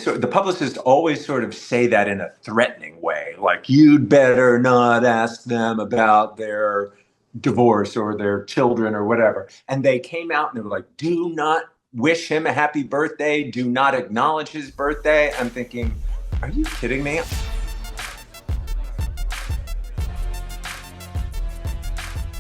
So the publicists always sort of say that in a threatening way, like you'd better not ask them about their divorce or their children or whatever. And they came out and they were like, do not wish him a happy birthday. Do not acknowledge his birthday. I'm thinking, are you kidding me?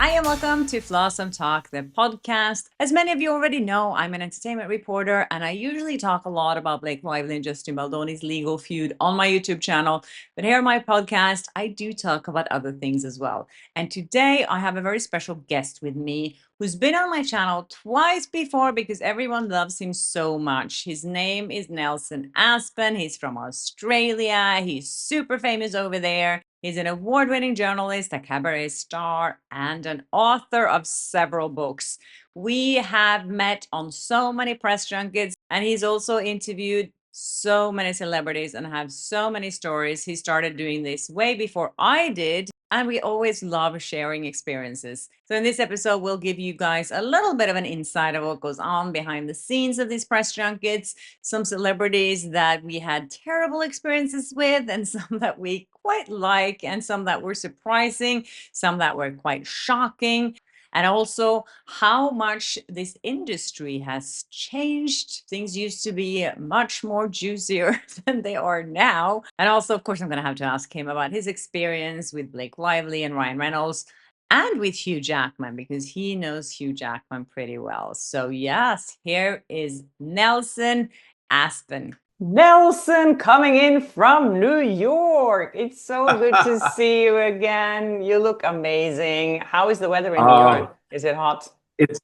Hi, and welcome to Flawsome Talk, the podcast. As many of you already know, I'm an entertainment reporter, and I usually talk a lot about Blake Lively and Justin Baldoni's legal feud on my YouTube channel. But here on my podcast, I do talk about other things as well. And today, I have a very special guest with me who's been on my channel twice before because everyone loves him so much. His name is Nelson Aspen. He's from Australia. He's super famous over there. He's an award-winning journalist, a cabaret star, and an author of several books. We have met on so many press junkets, and he's also interviewed so many celebrities and have so many stories. He started doing this way before I did, and we always love sharing experiences. So in this episode, we'll give you guys a little bit of an insight of what goes on behind the scenes of these press junkets, some celebrities that we had terrible experiences with, and some that we quite like, and some that were surprising, some that were quite shocking. And also how much this industry has changed. Things used to be much more juicier than they are now. And also, of course, I'm going to have to ask him about his experience with Blake Lively and Ryan Reynolds and with Hugh Jackman, because he knows Hugh Jackman pretty well. So yes, here is Nelson Aspen. Nelson coming in from New York. It's so good to see you again. You look amazing. How is the weather in New York? Is it hot? It's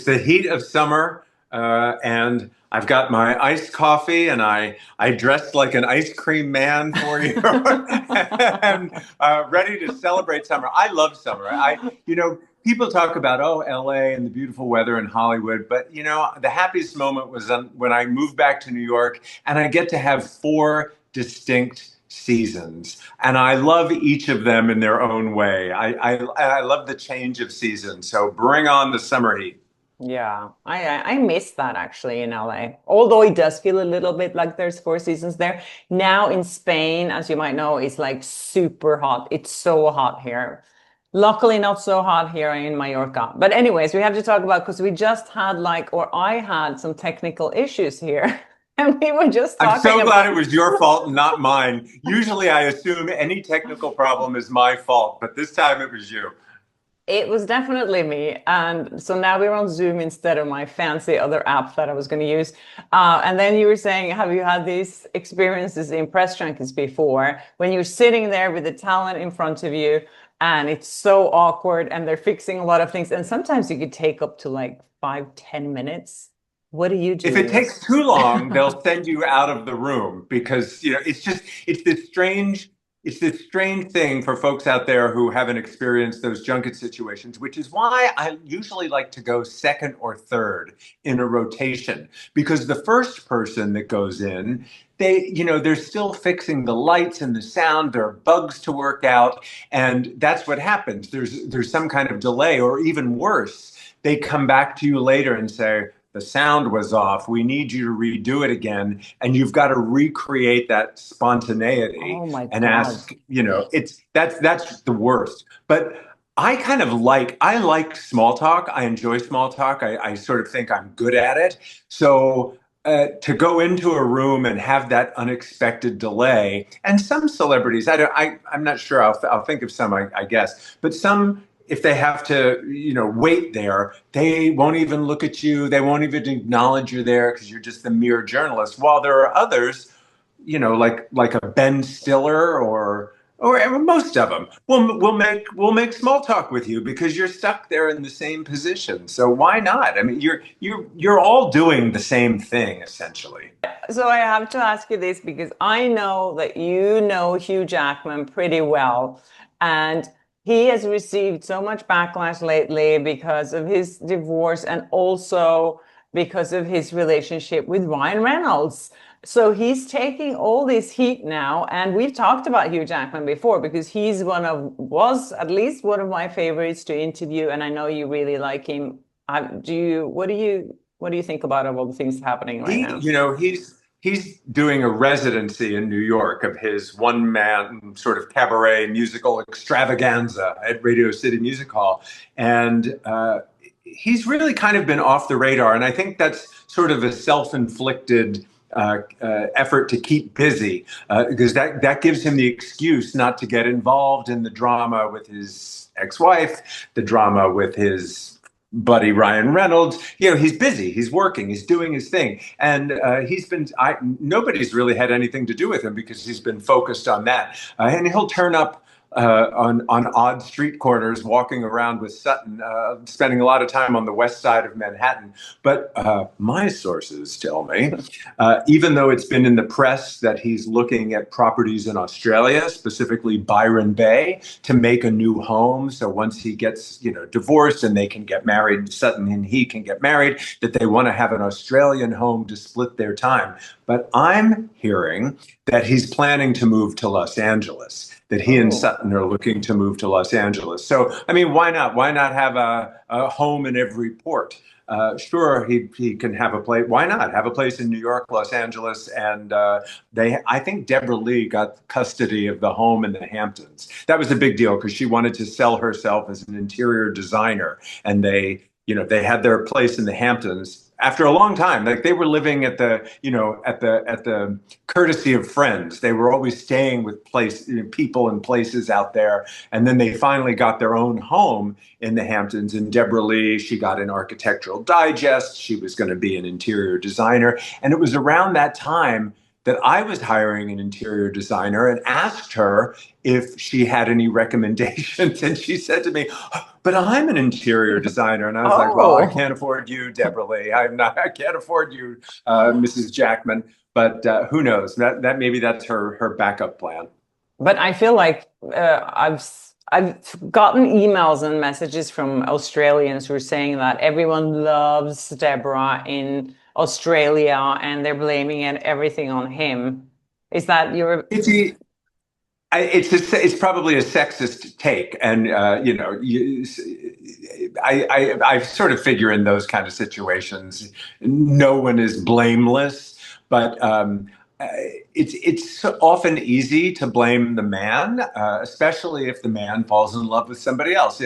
the heat of summer, and I've got my iced coffee, and I dressed like an ice cream man for you, and ready to celebrate summer. I love summer. People talk about LA and the beautiful weather in Hollywood, but the happiest moment was when I moved back to New York, and I get to have 4 distinct seasons, and I love each of them in their own way. I love the change of seasons. So bring on the summer heat. Yeah, I miss that actually in LA. Although it does feel a little bit like there's 4 seasons there. Now in Spain, as you might know, it's like super hot. It's so hot here. Luckily, not so hot here in Mallorca. But anyways, we have to talk about, because we just had I had some technical issues here. And we were just I'm talking so glad it was your fault and not mine. Usually I assume any technical problem is my fault, but this time it was you. It was definitely me. And so now we're on Zoom instead of my fancy other app that I was going to use. And then you were saying, have you had these experiences in press junkets before, when you're sitting there with the talent in front of you and it's so awkward and they're fixing a lot of things. And sometimes you could take up to like 5-10 minutes. What do you do? If it takes too long, they'll send you out of the room because it's this strange thing for folks out there who haven't experienced those junket situations, which is why I usually like to go second or third in a rotation, because the first person that goes in, they're still fixing the lights and the sound. There are bugs to work out, and that's what happens. There's some kind of delay, or even worse, they come back to you later and say, the sound was off. We need you to redo it again. And you've got to recreate that spontaneity. Oh my and God. ask, that's the worst. But I like small talk. I enjoy small talk. I sort of think I'm good at it. So to go into a room and have that unexpected delay, and some celebrities, I'm not sure. I'll think of some, I guess, but some, if they have to, wait there, they won't even look at you. They won't even acknowledge you're there because you're just a mere journalist. While there are others, like a Ben Stiller or most of them will make small talk with you because you're stuck there in the same position. So why not? I mean, you're all doing the same thing essentially. So I have to ask you this, because I know that you know Hugh Jackman pretty well, and he has received so much backlash lately because of his divorce and also because of his relationship with Ryan Reynolds. So he's taking all this heat now, and we've talked about Hugh Jackman before because he's was at least one of my favorites to interview, and I know you really like him. What do you think about all the things happening right now? He's he's doing a residency in New York of his one-man sort of cabaret musical extravaganza at Radio City Music Hall. And he's really kind of been off the radar. And I think that's sort of a self-inflicted effort to keep busy, because that gives him the excuse not to get involved in the drama with his ex-wife, the drama with his buddy Ryan Reynolds. He's busy, he's working, he's doing his thing, and nobody's really had anything to do with him because he's been focused on that. And he'll turn up on odd street corners, walking around with Sutton, spending a lot of time on the west side of Manhattan. But my sources tell me, even though it's been in the press that he's looking at properties in Australia, specifically Byron Bay, to make a new home. So once he gets, divorced and they can get married, Sutton and he can get married, that they want to have an Australian home to split their time. But I'm hearing that he's planning to move to Los Angeles, that he and Sutton are looking to move to Los Angeles. So, I mean, why not? Why not have a home in every port? Sure, he can have a place. Why not have a place in New York, Los Angeles? And I think Deborah Lee got custody of the home in the Hamptons. That was a big deal because she wanted to sell herself as an interior designer. And they had their place in the Hamptons after a long time. Like, they were living at the courtesy of friends. They were always staying with people and places out there. And then they finally got their own home in the Hamptons. And Deborah Lee, she got an Architectural Digest. She was going to be an interior designer. And it was around that time that I was hiring an interior designer and asked her if she had any recommendations. And she said to me, but I'm an interior designer. And I was like, well, I can't afford you, Deborah Lee. I can't afford you, Mrs. Jackman. But who knows? That maybe that's her backup plan. But I feel like I've gotten emails and messages from Australians who are saying that everyone loves Deborah in Australia and they're blaming everything on him. Is that your? It's probably a sexist take, and I sort of figure in those kind of situations, no one is blameless, but it's often easy to blame the man, especially if the man falls in love with somebody else.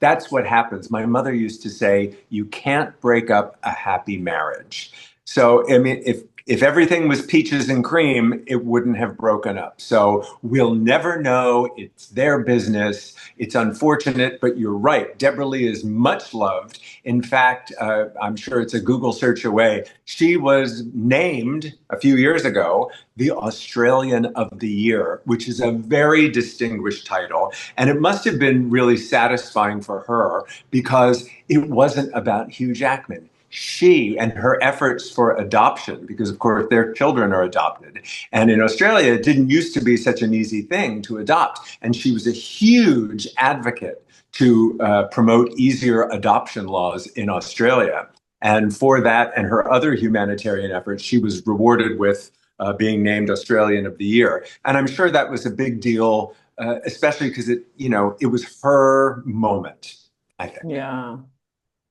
That's what happens. My mother used to say, "You can't break up a happy marriage." So, I mean, if everything was peaches and cream, it wouldn't have broken up. So we'll never know. It's their business. It's unfortunate, but you're right. Deborah Lee is much loved. In fact, I'm sure it's a Google search away. She was named a few years ago the Australian of the Year, which is a very distinguished title. And it must have been really satisfying for her because it wasn't about Hugh Jackman. She and her efforts for adoption, because of course their children are adopted. And in Australia, it didn't used to be such an easy thing to adopt. And she was a huge advocate to promote easier adoption laws in Australia. And for that and her other humanitarian efforts, she was rewarded with being named Australian of the Year. And I'm sure that was a big deal, especially because it was her moment, I think. Yeah.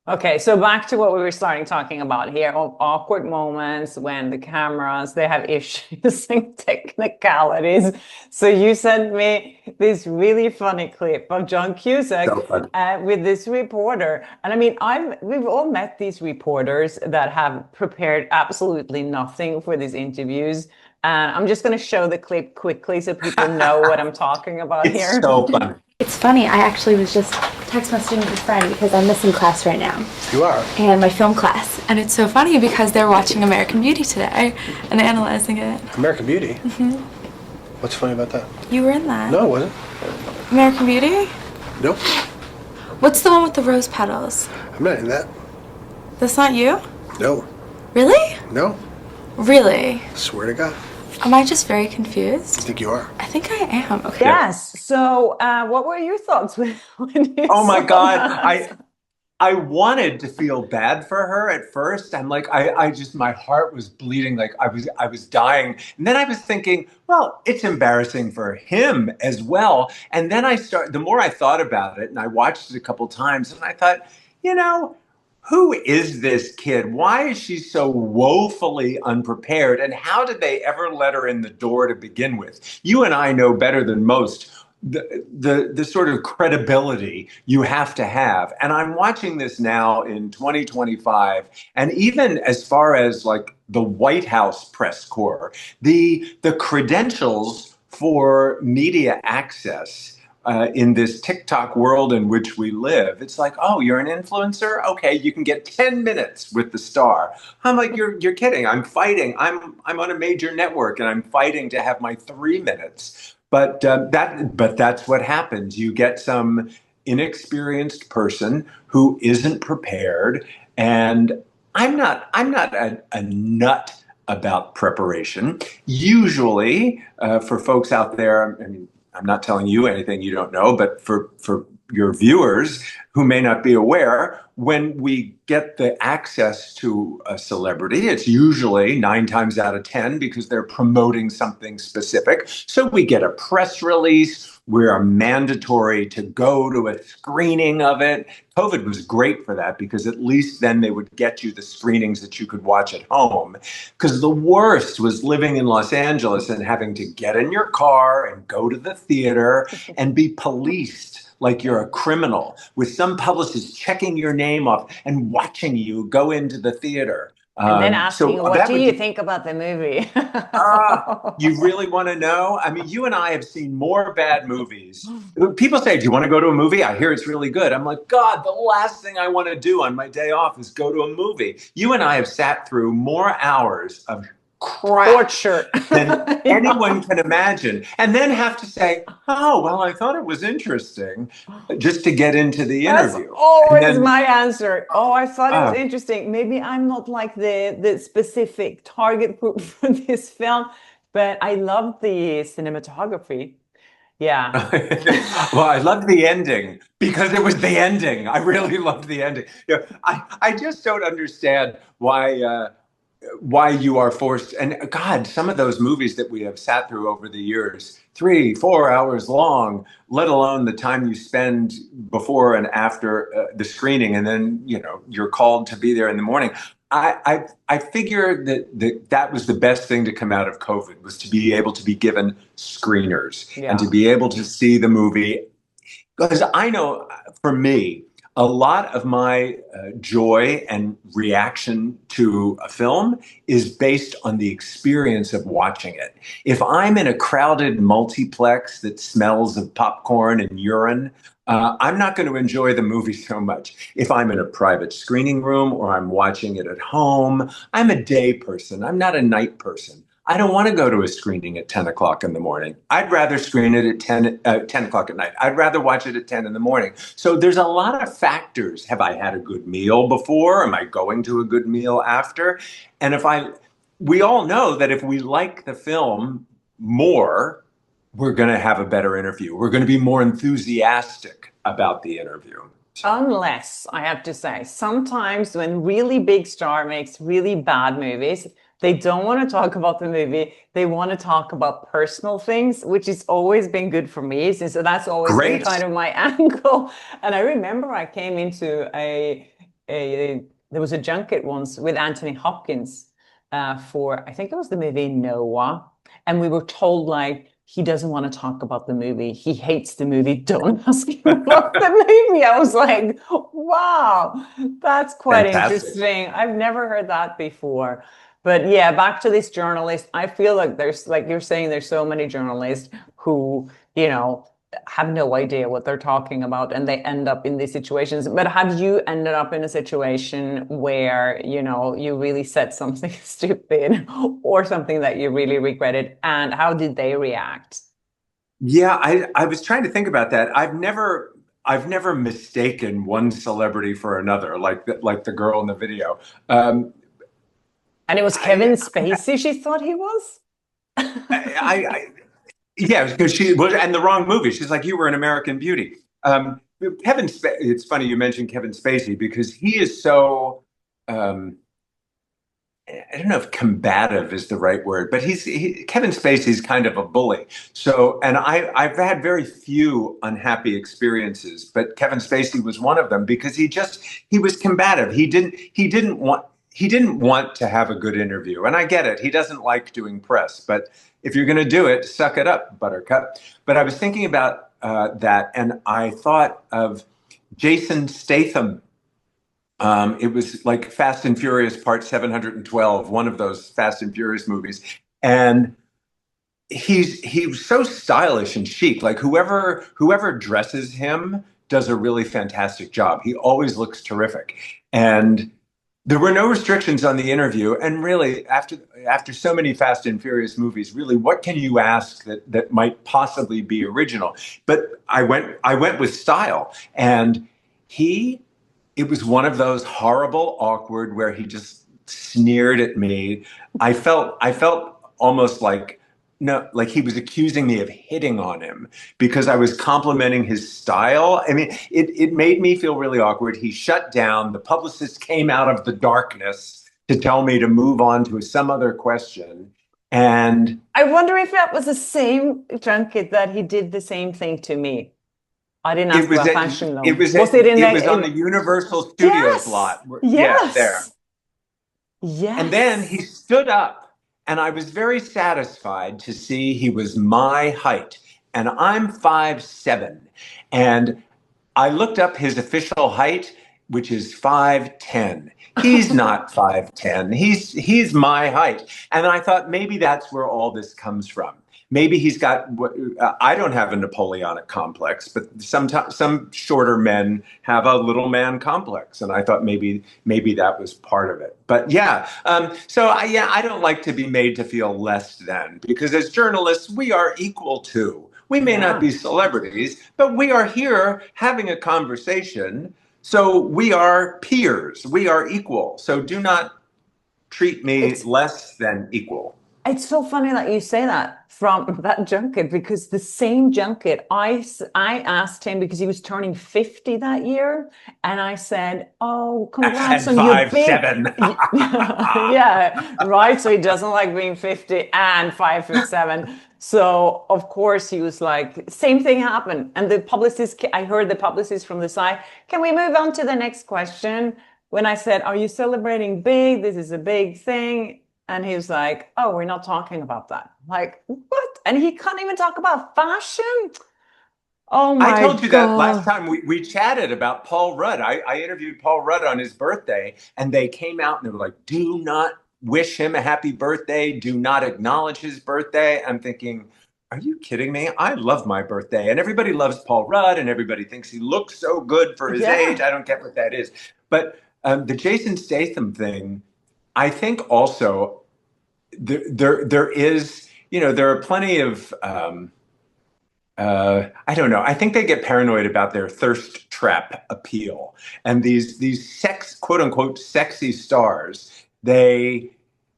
Okay, so back to what we were starting talking about here, awkward moments when the cameras, they have issues and technicalities. So you sent me this really funny clip of John Cusack with this reporter. And I mean, we've all met these reporters that have prepared absolutely nothing for these interviews. And I'm just going to show the clip quickly so people know what I'm talking about here. It's so fun. It's funny, I actually was just text messaging with a friend because I'm missing class right now. You are? And my film class. And it's so funny because they're watching American Beauty today and analyzing it. American Beauty? Mm-hmm. What's funny about that? You were in that. No, I wasn't. American Beauty? Nope. What's the one with the rose petals? I'm not in that. That's not you? No. Really? No. Really? Swear to God. Am I just very confused? I think you are. I think I am. Okay. Yes. So what were your thoughts when you Oh my saw God. that? I wanted to feel bad for her at first. I'm like, I just, my heart was bleeding. Like I was dying. And then I was thinking, well, it's embarrassing for him as well. And then the more I thought about it and I watched it a couple times and I thought, who is this kid? Why is she so woefully unprepared? And how did they ever let her in the door to begin with? You and I know better than most the sort of credibility you have to have. And I'm watching this now in 2025, and even as far as like the White House press corps, the credentials for media access in this TikTok world in which we live. It's like, oh, you're an influencer? Okay, you can get 10 minutes with the star. I'm like, you're kidding. I'm fighting. I'm on a major network and I'm fighting to have my 3 minutes. But that's what happens. You get some inexperienced person who isn't prepared, and I'm not a nut about preparation. Usually, for folks out there, I mean, I'm not telling you anything you don't know, but for your viewers who may not be aware, when we get the access to a celebrity, it's usually 9 times out of 10 because they're promoting something specific. So we get a press release. We're mandatory to go to a screening of it. COVID was great for that because at least then they would get you the screenings that you could watch at home. Because the worst was living in Los Angeles and having to get in your car and go to the theater and be policed like you're a criminal, with some publicist checking your name off and watching you go into the theater. And then asking, So what that do would you be, think about the movie? you really want to know? I mean, you and I have seen more bad movies. People say, do you want to go to a movie? I hear it's really good. I'm like, God, the last thing I want to do on my day off is go to a movie. You and I have sat through more hours of crap Torture. than anyone can imagine, and then have to say, oh, well, I thought it was interesting, just to get into the That's interview. always And then, my answer. Oh, I thought it was uh, interesting. Maybe I'm not like the specific target group for this film, but I love the cinematography. Yeah. well, I loved the ending because it was the ending. I really loved the ending. You know, I just don't understand why you are forced. And God, some of those movies that we have sat through over the years, 3 4 hours long, let alone the time you spend before and after the screening, and then you're called to be there in the morning. I figure that was the best thing to come out of COVID, was to be able to be given screeners and to Yeah. be able to see the movie. Because I know, for me, a lot of my joy and reaction to a film is based on the experience of watching it. If I'm in a crowded multiplex that smells of popcorn and urine, I'm not going to enjoy the movie so much. If I'm in a private screening room or I'm watching it at home, I'm a day person. I'm not a night person. I don't want to go to a screening at 10 o'clock in the morning. I'd rather screen it at 10 o'clock at night. I'd rather watch it at 10 in the morning. So there's a lot of factors. Have I had a good meal before? Am I going to a good meal after? And we all know that if we like the film more, we're going to have a better interview. We're going to be more enthusiastic about the interview. Unless, I have to say, sometimes when really big star makes really bad movies, they don't want to talk about the movie. They want to talk about personal things, which has always been good for me. Since that's always been Great. kind of my angle. And I remember I came into there was a junket once with Anthony Hopkins for, I think it was the movie Noah. And we were told, like, he doesn't want to talk about the movie. He hates the movie. Don't ask him about the movie. I was like, wow, that's quite Fantastic. interesting. I've never heard that before. But yeah, back to this journalist. I feel like there's, like you're saying, there's so many journalists who, have no idea what they're talking about, and they end up in these situations. But have you ended up in a situation where, you really said something stupid or something that you really regretted, and how did they react? Yeah, I was trying to think about that. I've never mistaken one celebrity for another, like the girl in the video. And it was Kevin Spacey she thought he was? I yeah, because she was, and the wrong movie. She's like, you were an American Beauty. It's funny you mentioned Kevin Spacey because he is so. I don't know if combative is the right word, but Kevin Spacey's kind of a bully. So, and I've had very few unhappy experiences, but Kevin Spacey was one of them because he was combative. He didn't want to have a good interview. And I get it. He doesn't like doing press, but if you're going to do it, suck it up, Buttercup. But I was thinking about that, and I thought of Jason Statham. It was like Fast and Furious Part 712, one of those Fast and Furious movies. And he was so stylish and chic. Like whoever dresses him does a really fantastic job. He always looks terrific. And there were no restrictions on the interview. And really, after so many Fast and Furious movies, really, what can you ask that might possibly be original? But I went with style. And he it was one of those horrible, awkward where he just sneered at me. I felt almost like no, like he was accusing me of hitting on him because I was complimenting his style. I mean, it made me feel really awkward. He shut down. The publicist came out of the darkness to tell me to move on to some other question. And I wonder if that was the same junket that he did the same thing to me. I didn't ask about fashion though. It was on the Universal Studios Yes. lot. Yeah, Yes. there. Yes. And then he stood up, and I was very satisfied to see he was my height. And I'm 5'7". And I looked up his official height, which is 5'10". He's not 5'10". He's my height. And I thought maybe that's where all this comes from. Maybe he's got I don't have a Napoleonic complex, but some shorter men have a little man complex, and I thought maybe that was part of it. But yeah, I don't like to be made to feel less than, because as journalists we are equal to. We may not be celebrities, but we are here having a conversation. So we are peers. We are equal. So do not treat me less than equal. It's so funny that you say that from that junket, because the same junket, I asked him because he was turning 50 that year. And I said, oh, congrats on your big... 5'7". Yeah, right. So he doesn't like being 50 and 5'7". So of course he was like, same thing happened. And the publicist, I heard the publicist from the side, can we move on to the next question? When I said, are you celebrating big? This is a big thing. And he was like, oh, we're not talking about that. Like, what? And he can't even talk about fashion? Oh my God. I told you that last time we chatted about Paul Rudd. I interviewed Paul Rudd on his birthday, and they came out and they were like, do not wish him a happy birthday. Do not acknowledge his birthday. I'm thinking, are you kidding me? I love my birthday. And everybody loves Paul Rudd, and everybody thinks he looks so good for his age. I don't get what that is. But the Jason Statham thing, I think also there is, there are plenty of, I don't know. I think they get paranoid about their thirst trap appeal, and these quote unquote sexy stars. They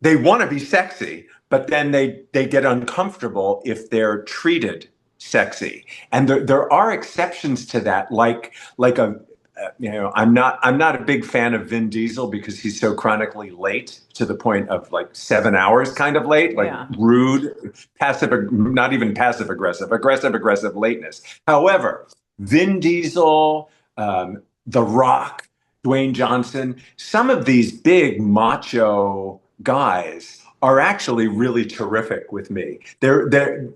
want to be sexy, but then they get uncomfortable if they're treated sexy, and there are exceptions to that, like I'm not a big fan of Vin Diesel because he's so chronically late, to the point of like 7 hours kind of late, like rude, not even passive aggressive lateness. However, Vin Diesel, The Rock, Dwayne Johnson, some of these big macho guys are actually really terrific with me. They're so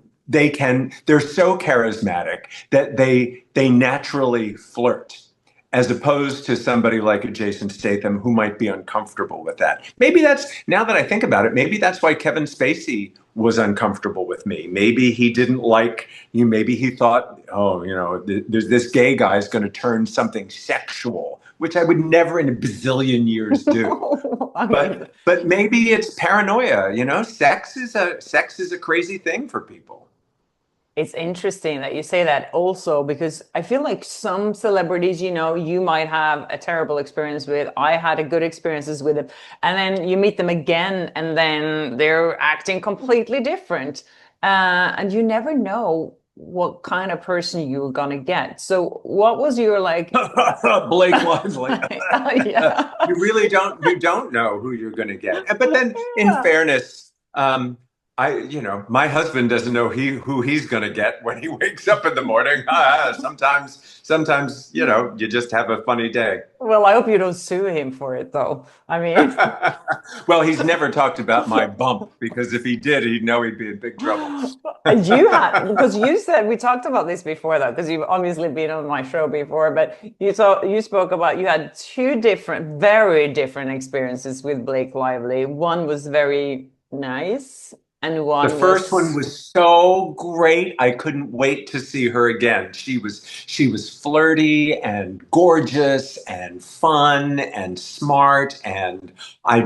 charismatic that they naturally flirt, as opposed to somebody like a Jason Statham who might be uncomfortable with that. Maybe now that I think about it, maybe that's why Kevin Spacey was uncomfortable with me. Maybe he didn't like you. Maybe he thought, there's this gay guy is going to turn something sexual, which I would never in a bazillion years do. But maybe it's paranoia. Sex is a crazy thing for people. It's interesting that you say that also, because I feel like some celebrities, you might have a terrible experience with. I had a good experiences with them. And then you meet them again and then they're acting completely different. And you never know what kind of person you were gonna get. So what was your like? Blake Lively. Yeah. You don't know who you're going to get. But then, in Yeah. fairness, my husband doesn't know who he's going to get when he wakes up in the morning. Sometimes, you just have a funny day. Well, I hope you don't sue him for it, though. I mean, Well, he's never talked about my bump because if he did, he'd know he'd be in big trouble. you had because you said we talked about this before, though, because you've obviously been on my show before, but you spoke about you had two different, very different experiences with Blake Lively. One was very nice, and The one first one was was so great. I couldn't wait to see her again. She was flirty and gorgeous and fun and smart and I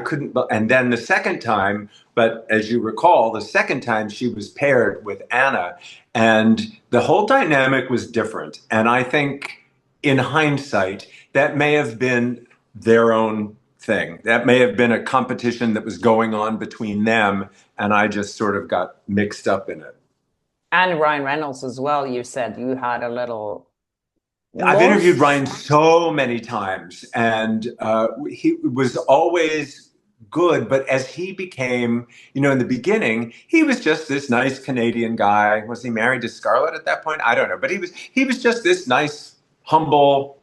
couldn't and then the second time, but as you recall, the second time she was paired with Anna and the whole dynamic was different. And I think in hindsight, that may have been their own thing. That may have been a competition that was going on between them and I just sort of got mixed up in it. and Ryan Reynolds as well. You said you had a little I've interviewed lost. Ryan so many times, and he was always good. But as he became, in the beginning, he was just this nice Canadian guy. Was he married to Scarlett at that point? I don't know, but he was just this nice, humble,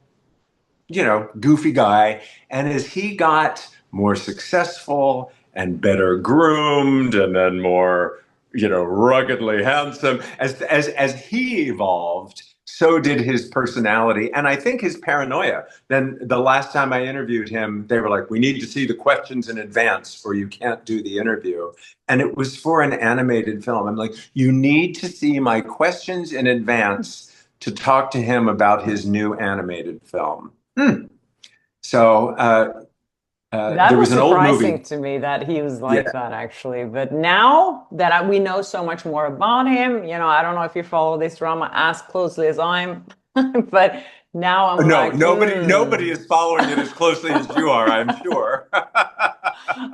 goofy guy. And as he got more successful and better groomed and then more, ruggedly handsome, as he evolved, so did his personality. And I think his paranoia. Then the last time I interviewed him, they were like, we need to see the questions in advance or you can't do the interview. And it was for an animated film. I'm like, you need to see my questions in advance to talk to him about his new animated film. So That there was was an old surprising movie. to me that he was like Yeah. that, actually. But now that we know so much more about him, I don't know if you follow this drama as closely as I'm, but now I'm No, like, nobody is following it as closely as you are, I'm sure.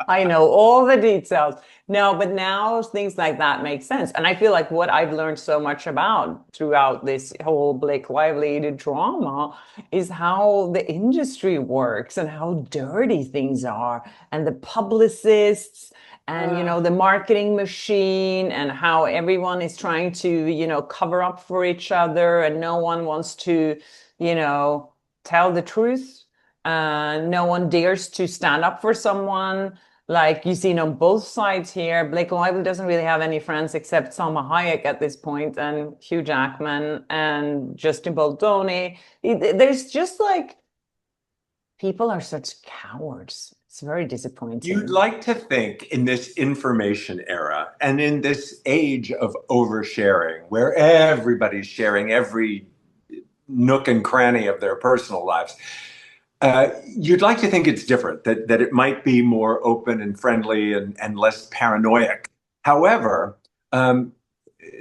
I know all the details. No, but now things like that make sense. And I feel like what I've learned so much about throughout this whole Blake Lively drama is how the industry works and how dirty things are, and the publicists and the marketing machine, and how everyone is trying to cover up for each other, and no one wants to tell the truth. No one dares to stand up for someone. Like you see on both sides here, Blake Lively doesn't really have any friends except Salma Hayek at this point, and Hugh Jackman and Justin Baldoni. There's just like people are such cowards. It's very You'd disappointing. like to think in this information era and in this age of oversharing, where everybody's sharing every nook and cranny of their personal lives, you'd like to think it's different, that it might be more open and friendly and less paranoid. However, um,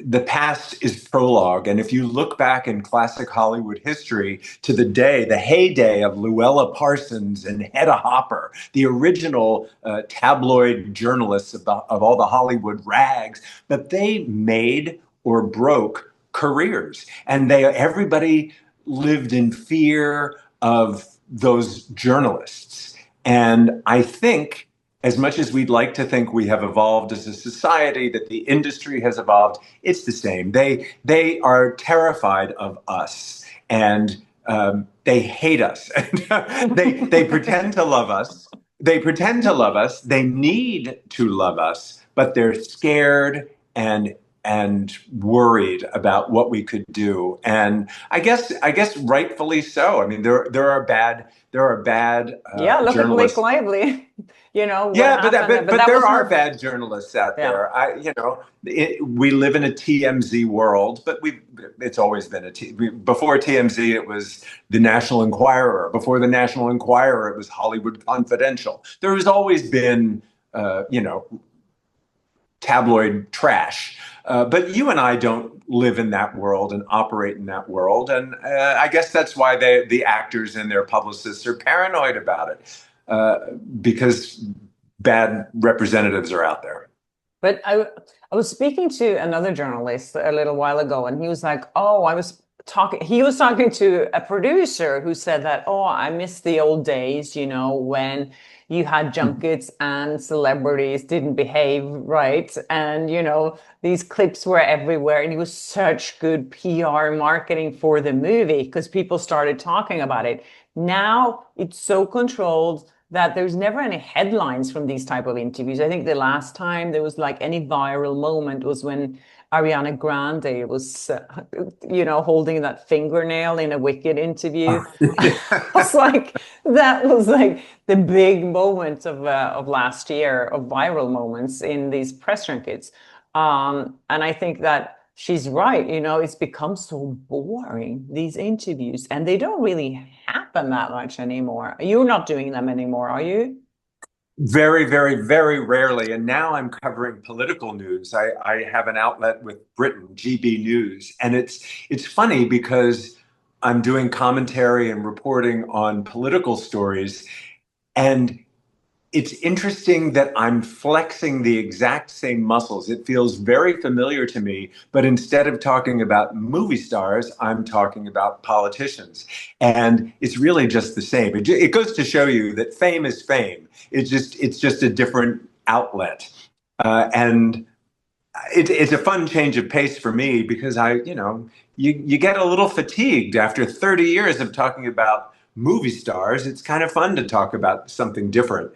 the past is prologue. And if you look back in classic Hollywood history to the heyday of Luella Parsons and Hedda Hopper, the original tabloid journalists of all the Hollywood rags, but they made or broke careers. And everybody lived in fear of those journalists. And I think as much as we'd like to think we have evolved as a society, that the industry has evolved, it's the same. They are terrified of us, and they hate us. they pretend to love us. They pretend to love us. They need to love us, but they're scared and worried about what we could do. And I guess rightfully so. I mean, there are bad Yeah, look at Blake journalists. Lively. What Yeah, but happened, but but that there was are her. bad journalists out Yeah. there. We live in a TMZ world, but it's always been before TMZ it was the National Enquirer. Before the National Enquirer it was Hollywood Confidential. There has always been tabloid trash. But you and I don't live in that world and operate in that world, and I guess that's why the actors and their publicists are paranoid about it, because bad representatives are out there. But I was speaking to another journalist a little while ago, and he was like, "Oh, he was talking to a producer who said that, oh, I miss the old days, when you had junkets and celebrities didn't behave right, and these clips were everywhere, and it was such good PR marketing for the movie because people started talking about it. Now it's so controlled that there's never any headlines from these type of interviews. I think the last time there was like any viral moment was when Ariana Grande was, holding that fingernail in a Wicked interview. That was like the big moment of last year of viral moments in these press junkets. And I think that she's right. It's become so boring, these interviews, and they don't really happen that much anymore. You're not doing them anymore, are you? Very, very, very rarely. And now I'm covering political news. I have an outlet with Britain, GB News, and it's funny because I'm doing commentary and reporting on political stories, and it's interesting that I'm flexing the exact same muscles. It feels very familiar to me, but instead of talking about movie stars, I'm talking about politicians. And it's really just the same. It goes to show you that fame is fame. It's just a different outlet. And it's a fun change of pace for me because you get a little fatigued after 30 years of talking about movie stars. It's kind of fun to talk about something different.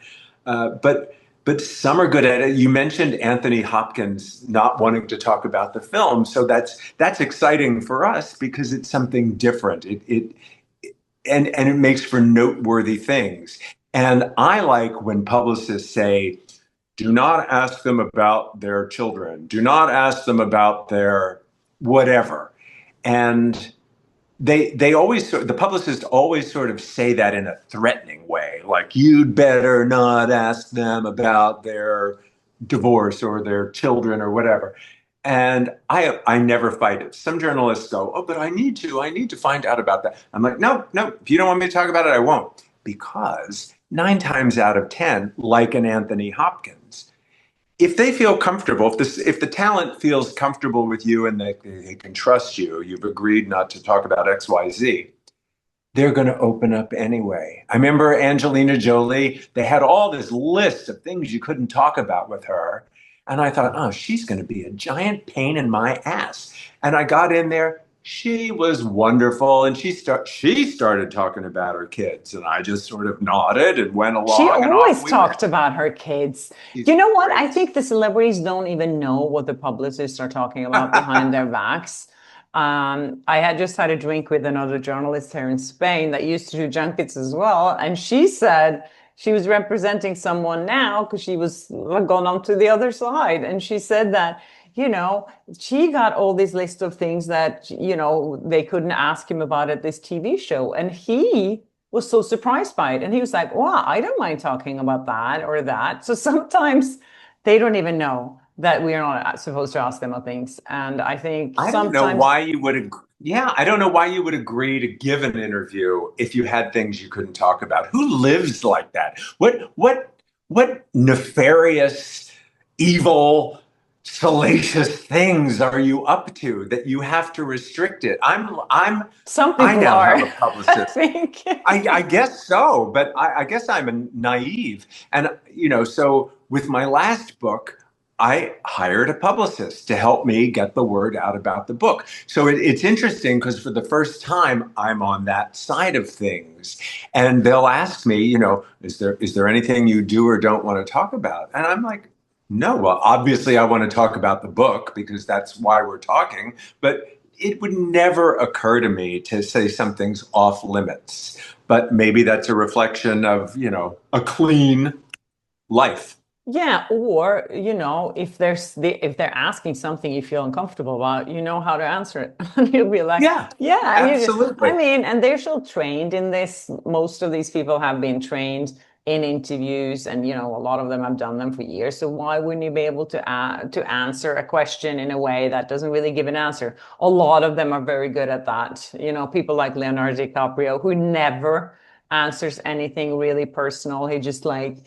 But some are good at it. You mentioned Anthony Hopkins not wanting to talk about the film, so that's exciting for us because it's something different. And it makes for noteworthy things. And I like when publicists say, do not ask them about their children. Do not ask them about their whatever. And they always, the publicists always sort of say that in a threatening way, like you'd better not ask them about their divorce or their children or whatever. And I never fight it. Some journalists go, oh, but I need to find out about that. I'm like, no, no, if you don't want me to talk about it, I won't. Because 9 times out of 10, like an Anthony Hopkins, if they feel comfortable, if the talent feels comfortable with you and they can trust you, you've agreed not to talk about XYZ, they're going to open up anyway. I remember Angelina Jolie, they had all this list of things you couldn't talk about with her. And I thought, oh, she's going to be a giant pain in my ass. And I got in there. She was wonderful. And she started talking about her kids. And I just sort of nodded and went She along. And always off we talked went. about her kids. She's You know what? I great. think the celebrities don't even know what the publicists are talking about behind their backs. I had just had a drink with another journalist here in Spain that used to do junkets as well, and she said she was representing someone now because she was gone on to the other side, and she said that you know she got all this list of things that they couldn't ask him about at this TV show, and he was so surprised by it, and he was like, "Wow, I don't mind talking about that or that." So sometimes they don't even know that we are not supposed to ask them about things. And I think I don't know sometimes, why you would, yeah, I don't know why you would agree to give an interview if you had things you couldn't talk about. Who lives like that? What nefarious, evil, salacious things are you up to that you have to restrict it? some I people now are, have a I publicist. think. I guess so, but I guess I'm a naive. And, so with my last book, I hired a publicist to help me get the word out about the book. So it's interesting because for the first time, I'm on that side of things. And they'll ask me, is there anything you do or don't want to talk about? And I'm like, no, well, obviously I want to talk about the book because that's why we're talking. But it would never occur to me to say something's off limits. But maybe that's a reflection of, a clean life. Yeah, or if they're asking something you feel uncomfortable about, you know how to answer it. And you'll be like, Yeah, yeah, I absolutely. mean, and they're still trained in this. Most of these people have been trained in interviews, and a lot of them have done them for years. So why wouldn't you be able to answer a question in a way that doesn't really give an answer? A lot of them are very good at that. People like Leonardo DiCaprio, who never answers anything really personal. He just like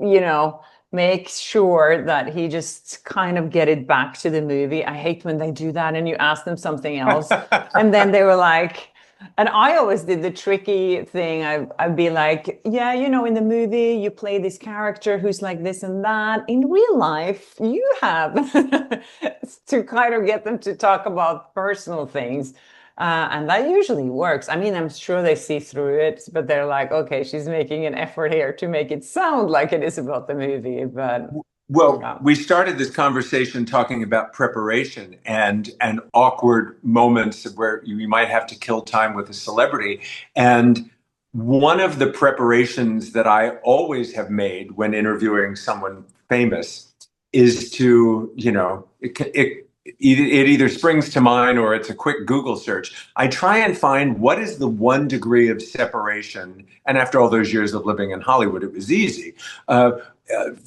you know, make sure that he just kind of get it back to the movie. I hate when they do that and you ask them something else and then they were like, and I always did the tricky thing. I'd be like, yeah, you know, in the movie, you play this character who's like this and that. In real life, you have to kind of get them to talk about personal things. And that usually works. I mean, I'm sure they see through it, but they're like, okay, she's making an effort here to make it sound like it is about the movie. But well, we started this conversation talking about preparation and awkward moments where you might have to kill time with a celebrity. And one of the preparations that I always have made when interviewing someone famous is to, you know, it either springs to mind or it's a quick Google search. I try and find what is the 1 degree of separation. And after all those years of living in Hollywood, it was easy.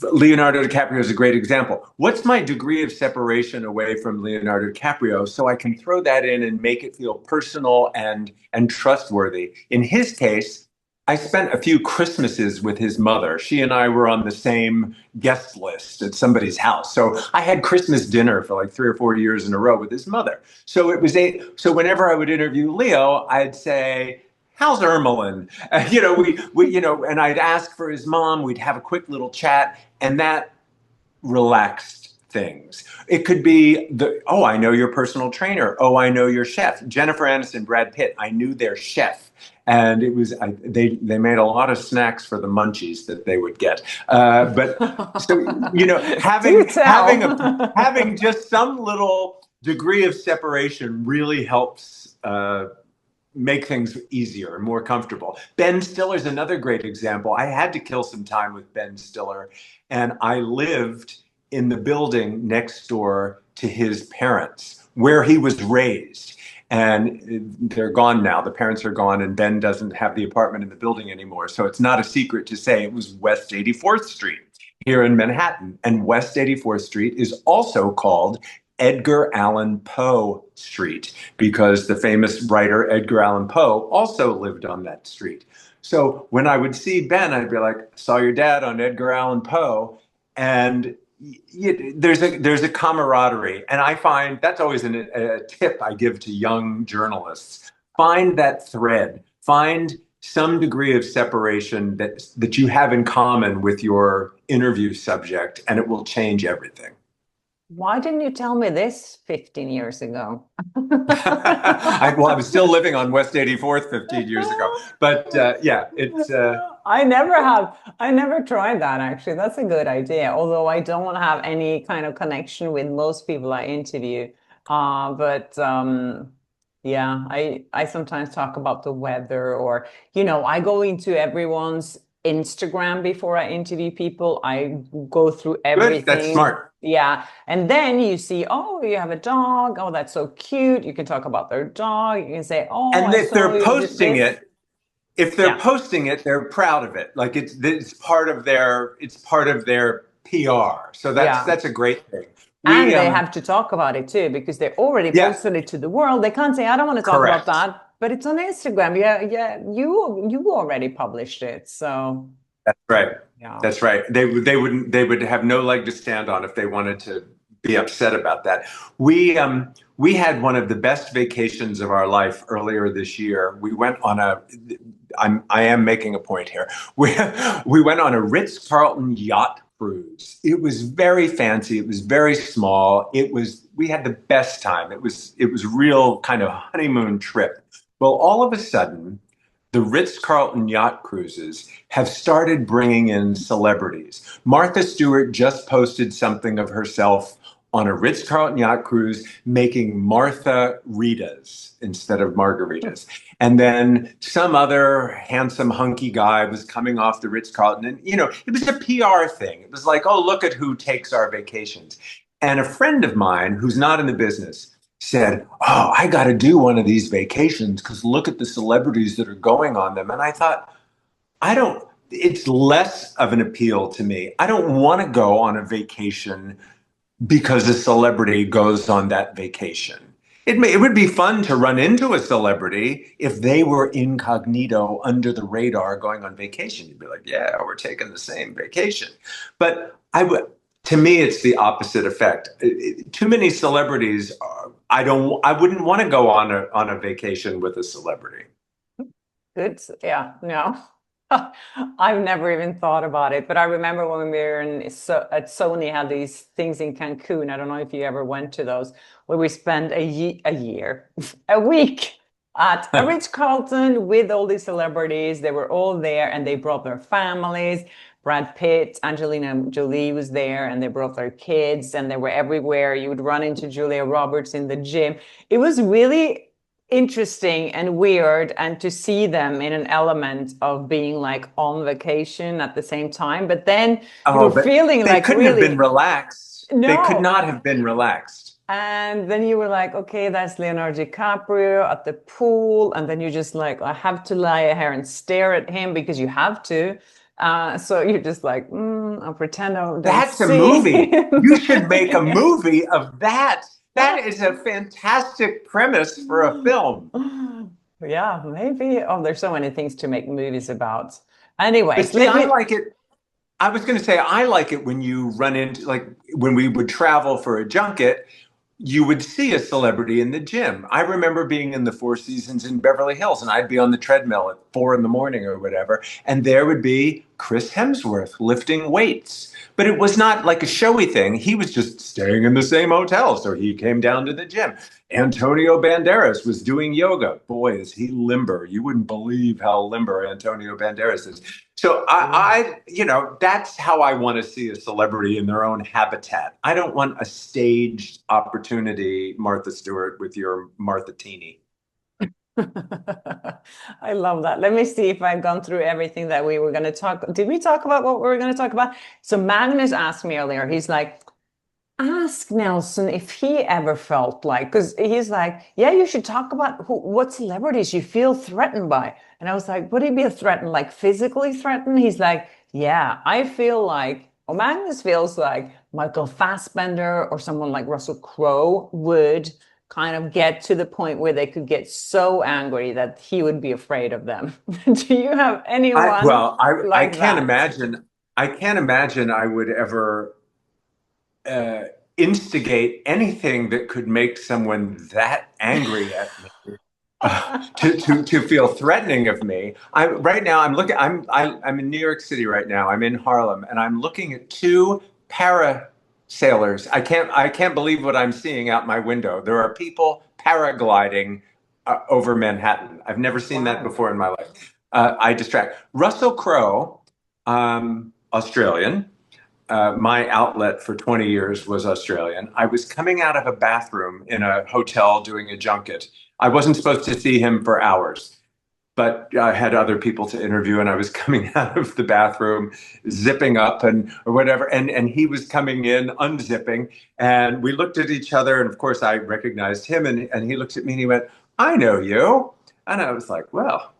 Leonardo DiCaprio is a great example. What's my degree of separation away from Leonardo DiCaprio so I can throw that in and make it feel personal and trustworthy? In his case, I spent a few Christmases with his mother. She and I were on the same guest list at somebody's house. So I had Christmas dinner for like 3 or 4 years in a row with his mother. So so whenever I would interview Leo, I'd say, how's Ermeline? You know, we you know, and I'd ask for his mom. We'd have a quick little chat, and that relaxed things. It could be oh, I know your personal trainer. Oh, I know your chef. Jennifer Aniston, Brad Pitt. I knew their chef. And it was they made a lot of snacks for the munchies that they would get. But so you know, having just some little degree of separation really helps make things easier and more comfortable. Ben Stiller's another great example. I had to kill some time with Ben Stiller, and I lived in the building next door to his parents, where he was raised. And they're gone now. The parents are gone, and Ben doesn't have the apartment in the building anymore. So it's not a secret to say it was West 84th Street here in Manhattan. And West 84th Street is also called Edgar Allan Poe Street because the famous writer Edgar Allan Poe also lived on that street. So when I would see Ben, I'd be like, saw your dad on Edgar Allan Poe. And there's a camaraderie, and I find that's always a tip I give to young journalists. Find that thread. Find some degree of separation that you have in common with your interview subject, and it will change everything. Why didn't you tell me this 15 years ago? I was still living on West 84th 15 years ago. But yeah, it's... I never tried that, actually. That's a good idea. Although I don't have any kind of connection with most people I interview. Yeah, I sometimes talk about the weather or, you know, I go into everyone's Instagram before I interview people. I go through everything. Good, that's smart. Yeah. And then you see, oh, you have a dog. Oh, that's so cute. You can talk about their dog. You can say, oh, and if they're posting it, posting it, they're proud of it. Like it's part of their PR. So that's a great thing. And they have to talk about it too, because they already posted it to the world. They can't say, I don't want to talk about that, but it's on Instagram. Yeah, you already published it. So that's right. Yeah. That's right. They would have no leg to stand on if they wanted to be upset about that. We had one of the best vacations of our life earlier this year. We went on I am making a point here. We went on a Ritz-Carlton yacht cruise. It was very fancy. It was very small. We had the best time. It was real kind of honeymoon trip. Well, all of a sudden, the Ritz-Carlton yacht cruises have started bringing in celebrities. Martha Stewart just posted something of herself on a Ritz-Carlton yacht cruise making Martha Ritas instead of margaritas. And then some other handsome, hunky guy was coming off the Ritz-Carlton. And, you know, it was a PR thing. It was like, oh, look at who takes our vacations. And a friend of mine who's not in the business said, oh, I got to do one of these vacations because look at the celebrities that are going on them. And I thought, it's less of an appeal to me. I don't want to go on a vacation because a celebrity goes on that vacation. It would be fun to run into a celebrity if they were incognito under the radar going on vacation. You'd be like, yeah, we're taking the same vacation. But to me, it's the opposite effect. Too many celebrities, I wouldn't want to go on a vacation with a celebrity. Good. Yeah, no. I've never even thought about it, but I remember when we were at Sony had these things in Cancun. I don't know if you ever went to those, where we spent a week at a Ritz-Carlton with all these celebrities. They were all there and they brought their families. Brad Pitt, Angelina Jolie was there, and they brought their kids, and they were everywhere. You would run into Julia Roberts in the gym. It was really interesting and weird, and to see them in an element of being like on vacation at the same time, but then you're But feeling they like couldn't have really been relaxed. They could no. not have been relaxed. And then you were like, okay, that's Leonardo DiCaprio at the pool, and then you're just like, I have to lie here and stare at him because you have to. So you're just like, I'll pretend I don't That's a see movie. him. You should make a movie of that. That is a fantastic premise for a film. Yeah, maybe. Oh, there's so many things to make movies about. Anyways, But see, I like it. I was going to say, I like it when you run into, like, when we would travel for a junket, you would see a celebrity in the gym. I remember being in the Four Seasons in Beverly Hills, and I'd be on the treadmill at 4 a.m. or whatever, and there would be Chris Hemsworth lifting weights. But it was not like a showy thing. He was just staying in the same hotel, so he came down to the gym. Antonio Banderas was doing yoga. Boy, is he limber. You wouldn't believe how limber Antonio Banderas is. So that's how I want to see a celebrity in their own habitat. I don't want a staged opportunity, Martha Stewart, with your Martha Teeny. I love that. Let me see if I've gone through everything that we were going to talk. Did we talk about what we were going to talk about? So Magnus asked me earlier, he's like, ask Nelson if he ever felt like, because he's like, yeah, you should talk about what celebrities you feel threatened by. And I was like, would he be threatened, like physically threatened? He's like, yeah, I feel like, or Magnus feels like Michael Fassbender or someone like Russell Crowe would kind of get to the point where they could get so angry that he would be afraid of them. Do you have anyone I can't that? imagine. I can't imagine I would ever instigate anything that could make someone that angry at me. To feel threatening of me. Right now I'm looking. I'm in New York City right now. I'm in Harlem, and I'm looking at two parasailers. I can't believe what I'm seeing out my window. There are people paragliding over Manhattan. I've never seen that before in my life. I distract. Russell Crowe, Australian. My outlet for 20 years was Australian. I was coming out of a bathroom in a hotel doing a junket. I wasn't supposed to see him for hours, but I had other people to interview, and I was coming out of the bathroom, zipping up or whatever, and he was coming in, unzipping, and we looked at each other, and of course I recognized him, and he looked at me and he went, "I know you," and I was like, "Well,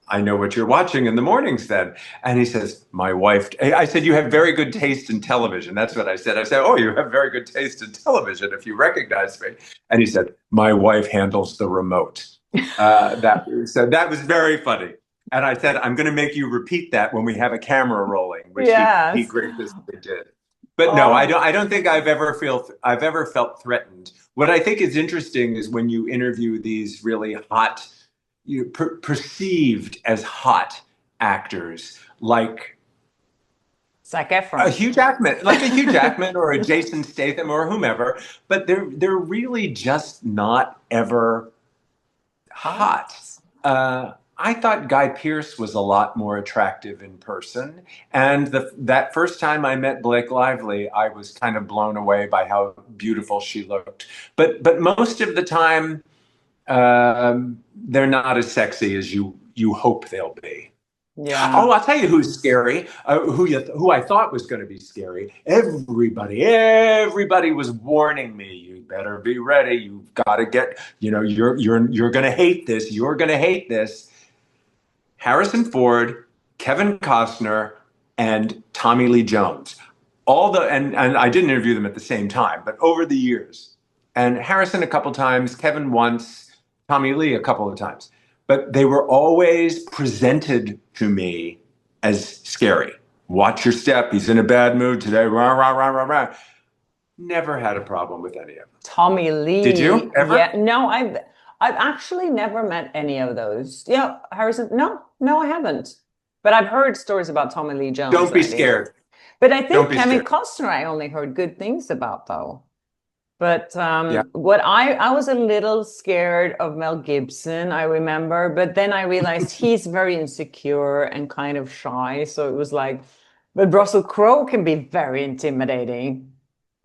I know what you're watching in the mornings then." And he says, "My wife," I said, "You have very good taste in television." That's what I said. I said, "Oh, you have very good taste in television if you recognize me." And he said, "My wife handles the remote." So that was very funny. And I said, "I'm going to make you repeat that when we have a camera rolling," which he graciously did. But no, I don't think I've ever felt threatened. What I think is interesting is when you interview these really hot, perceived as hot actors, like Zac Efron, a Hugh Jackman or a Jason Statham or whomever, but they're really just not ever hot. I thought Guy Pearce was a lot more attractive in person, and that first time I met Blake Lively, I was kind of blown away by how beautiful she looked. But most of the time, they're not as sexy as you hope they'll be. Yeah. Oh, I'll tell you who's scary. Who I thought was going to be scary. Everybody was warning me. You better be ready. You've got to get. You're going to hate this. You're going to hate this. Harrison Ford, Kevin Costner, and Tommy Lee Jones. And I didn't interview them at the same time, but over the years, and Harrison a couple times, Kevin once, Tommy Lee a couple of times. But they were always presented to me as scary. Watch your step. He's in a bad mood today. Rah, rah, rah, rah, rah. Never had a problem with any of them. Tommy Lee. Did you ever? Yeah, no, I've actually never met any of those. Yeah, Harrison. No, I haven't. But I've heard stories about Tommy Lee Jones. Don't be scared. But I think Don't be Kevin scared. Costner, I only heard good things about though. But Yeah. what I was a little scared of Mel Gibson, I remember. But then I realized he's very insecure and kind of shy. So it was like, but Russell Crowe can be very intimidating.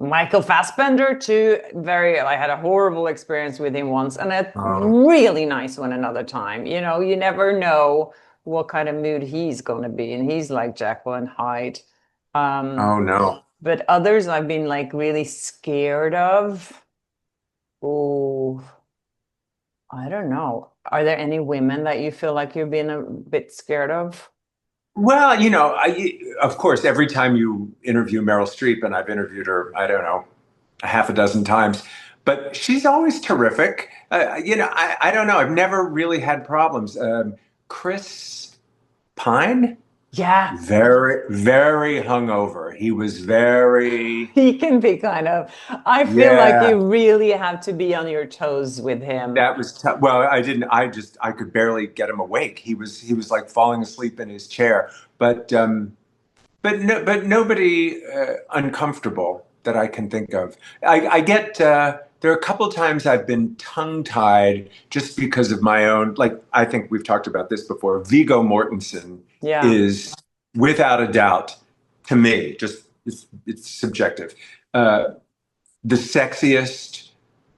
Michael Fassbender too, I had a horrible experience with him once and a really nice one another time. You know, you never know what kind of mood he's going to be. And he's like Jekyll and Hyde. Oh, no. But others I've been like really scared of. Oh, I don't know. Are there any women that you feel like you've been a bit scared of? Well, of course, every time you interview Meryl Streep, and I've interviewed her, I don't know, a half a dozen times, but she's always terrific. I don't know. I've never really had problems. Chris Pine? Yeah. Very, very hungover. He was very, He can be kind of, I feel like you really have to be on your toes with him. that was tough. Well, I could barely get him awake. He was like falling asleep in his chair, but nobody uncomfortable that I can think of. I get, there are a couple of times I've been tongue-tied just because of my own, like, I think we've talked about this before. Viggo Mortensen is, without a doubt, to me, just it's subjective, the sexiest,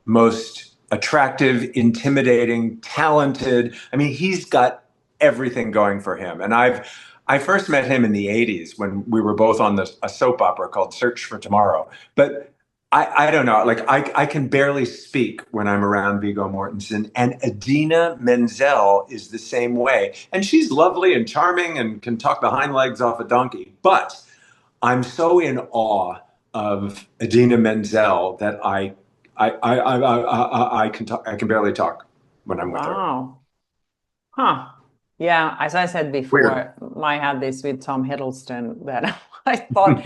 most attractive, intimidating, talented. I mean, he's got everything going for him. And I first met him in the 80s when we were both on a soap opera called Search for Tomorrow. But I don't know, like I can barely speak when I'm around Viggo Mortensen, and Idina Menzel is the same way. And she's lovely and charming and can talk the hind legs off a donkey. But I'm so in awe of Idina Menzel that I can barely talk when I'm with her. Wow. Huh. Yeah, as I said before, Weird. I had this with Tom Hiddleston that I thought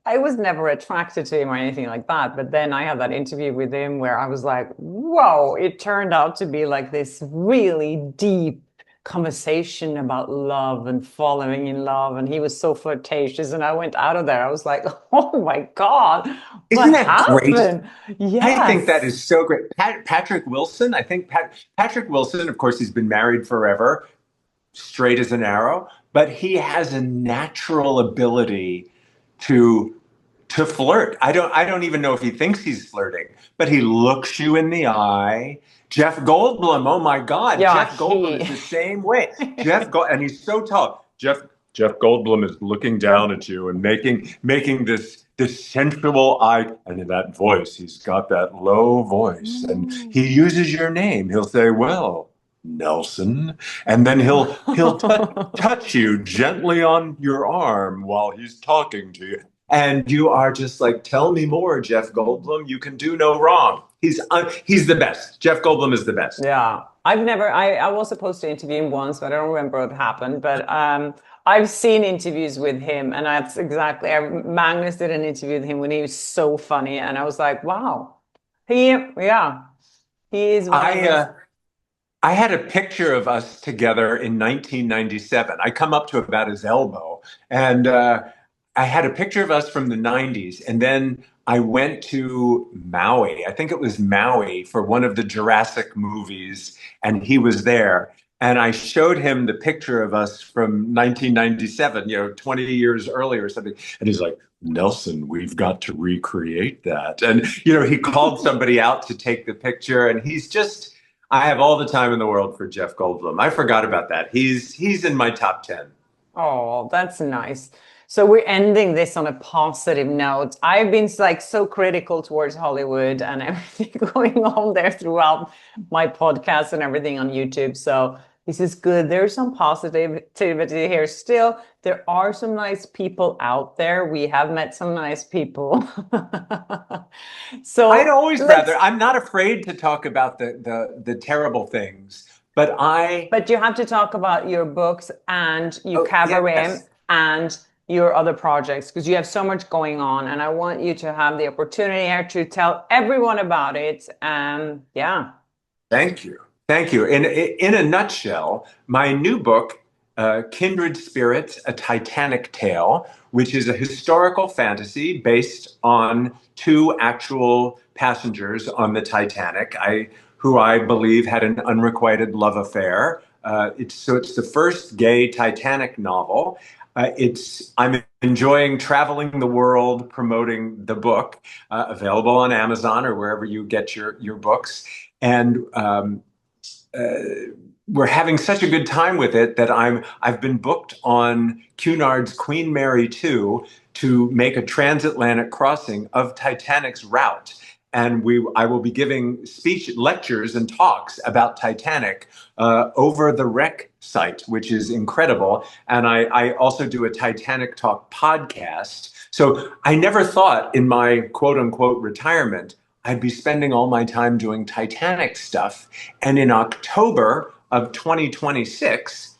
I was never attracted to him or anything like that. But then I had that interview with him where I was like, whoa, it turned out to be like this really deep conversation about love and falling in love. And he was so flirtatious. And I went out of there. I was like, oh my God, Isn't what that happened? great? Yes. I think that is so great. Patrick Wilson, I think Patrick Wilson, of course, he's been married forever, straight as an arrow, but he has a natural ability to flirt. I don't even know if he thinks he's flirting, but he looks you in the eye. Jeff Goldblum, oh my God, Yeah, Jeff Goldblum is the same way. And he's so tall. Jeff Goldblum is looking down at you and making this sensual eye, and in that voice, he's got that low voice, and he uses your name. He'll say, "Well, Nelson," and then he'll touch you gently on your arm while he's talking to you. And you are just like, tell me more, Jeff Goldblum. You can do no wrong. He's the best. Jeff Goldblum is the best. Yeah. I was supposed to interview him once, but I don't remember what happened. But I've seen interviews with him, and that's exactly, Magnus did an interview with him when he was so funny. And I was like, wow. He is one of those. I had a picture of us together in 1997. I come up to about his elbow, and I had a picture of us from the 90s, and then I went to Maui. I think it was Maui for one of the Jurassic movies, and he was there. And I showed him the picture of us from 1997, 20 years earlier or something. And he's like, Nelson, we've got to recreate that. And, he called somebody out to take the picture, and I have all the time in the world for Jeff Goldblum. I forgot about that. He's in my top 10. Oh, that's nice. So we're ending this on a positive note. I've been like so critical towards Hollywood and everything going on there throughout my podcast and everything on YouTube. So this is good. There's some positivity here still. there are some nice people out there. We have met some nice people. So I'd always let's, rather. I'm not afraid to talk about the terrible things, but I. but you have to talk about your books and your Oh cabaret yes, and your other projects because you have so much going on, and I want you to have the opportunity here to tell everyone about it. Yeah. thank you, thank you. In a nutshell, my new book, Kindred Spirits: A Titanic Tale, which is a historical fantasy based on two actual passengers on the Titanic. Who I believe had an unrequited love affair. It's the first gay Titanic novel. I'm enjoying traveling the world promoting the book, available on Amazon or wherever you get your books, and we're having such a good time with it that I've been booked on Cunard's Queen Mary 2 to make a transatlantic crossing of Titanic's route. And I will be giving speech lectures and talks about Titanic over the Rec site, which is incredible. And I also do a Titanic Talk podcast. So I never thought in my quote unquote retirement I'd be spending all my time doing Titanic stuff. And in October of 2026,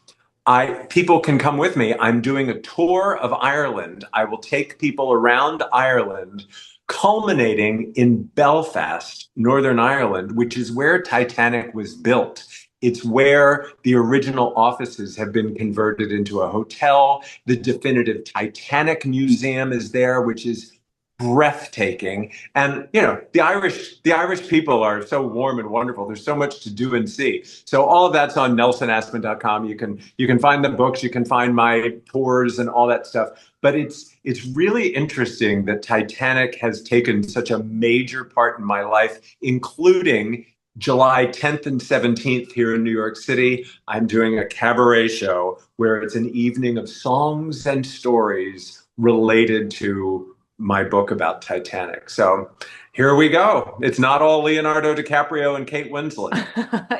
people can come with me. I'm doing a tour of Ireland. I will take people around Ireland, culminating in Belfast, Northern Ireland, which is where Titanic was built. It's where the original offices have been converted into a hotel. The definitive Titanic Museum is there, which is breathtaking. And the Irish people are so warm and wonderful. There's so much to do and see. So all of that's on nelsonaspen.com. You can find the books, you can find my tours and all that stuff. But it's really interesting that Titanic has taken such a major part in my life, including July 10th and 17th here in New York City. I'm doing a cabaret show where it's an evening of songs and stories related to my book about Titanic. So here we go. It's not all Leonardo DiCaprio and Kate Winslet.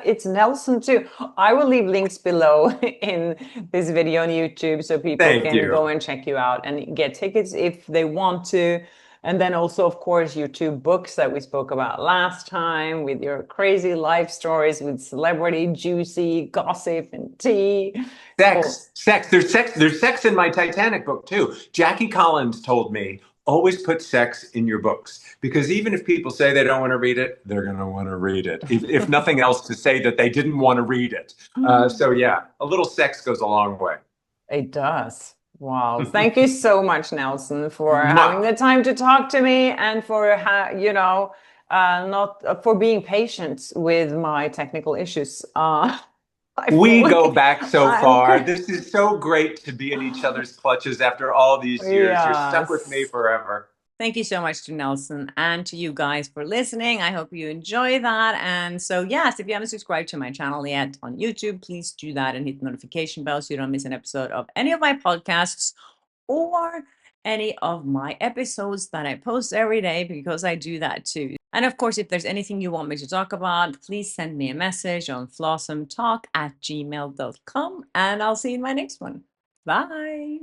It's Nelson too. I will leave links below in this video on YouTube so people Thank can go you. and check you out and get tickets if they want to. And then also, of course, your two books that we spoke about last time with your crazy life stories with celebrity, juicy gossip and tea. Sex. There's sex in my Titanic book too. Jackie Collins told me, always put sex in your books because even if people say they don't want to read it, they're going to want to read it. If nothing else, to say that they didn't want to read it. So yeah, a little sex goes a long way. It does. Wow. Thank you so much, Nelson, for having the time to talk to me and for, not for being patient with my technical issues. We go back so far. This is so great to be in each other's clutches after all these years. You're stuck with me forever. Thank you so much to Nelson and to you guys for listening. I hope you enjoy that. And so, yes, if you haven't subscribed to my channel yet on YouTube, please do that and hit the notification bell so you don't miss an episode of any of my podcasts or any of my episodes that I post every day, because I do that too. And of course, if there's anything you want me to talk about, please send me a message on flossomtalk@gmail.com and I'll see you in my next one. Bye.